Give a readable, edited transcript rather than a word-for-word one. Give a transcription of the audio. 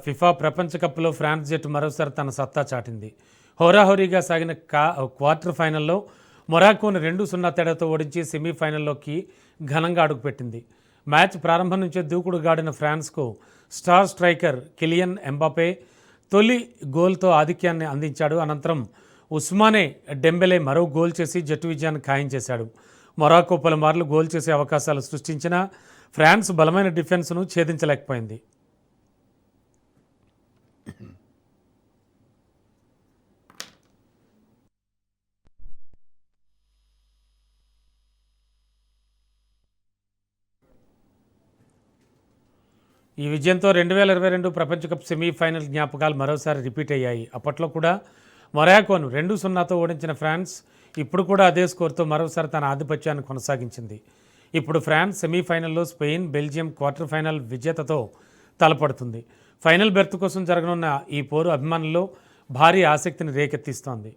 FIFA ప్రపంచ కప్లో France జట్టు మరోసారి తన సత్తా చాటింది. హోరాహోరీగా సాగిన క్వార్టర్ ఫైనల్లో మొరాకోను 2-0 తేడాతో ఓడించి సెమీఫైనల్లోకి ఘనంగా అడుగుపెట్టింది. మ్యాచ్ ప్రారంభం నుంచే దూకుడుగాడిన ఫ్రాన్స్కు స్టార్ స్ట్రైకర్ కిలియన్ ఎంబాపే తొలి గోల్తో ఆధిక్యాన్ని అందించాడు. అనంతరం ఉస్మానే డెంబెలే మరో గోల్ చేసి జట్టు విజయాన్ని ఖాయం చేశాడు. మొరాకో పలుమార్లు గోల్ చేసే అవకాశాలు సృష్టించినా ఫ్రాన్స్ బలమైన డిఫెన్స్ను ఛేదించలేకపోయింది. ఈ విజయంతో 2022 ప్రపంచ కప్ సెమీఫైనల్ జ్ఞాపకాలు మరోసారి రిపీట్ అయ్యాయి. అప్పట్లో కూడా మొరాకోను 2-0తో ఓడించిన ఫ్రాన్స్ ఇప్పుడు కూడా అదే స్కోర్తో మరోసారి తన ఆధిపత్యాన్ని కొనసాగించింది. ఇప్పుడు ఫ్రాన్స్ సెమీఫైనల్లో స్పెయిన్, బెల్జియం క్వార్టర్ ఫైనల్ విజేతతో తలపడుతుంది. ఫైనల్ బెర్త్ కోసం జరగనున్న ఈ పోరు అభిమానుల్లో భారీ ఆసక్తిని రేకెత్తిస్తోంది.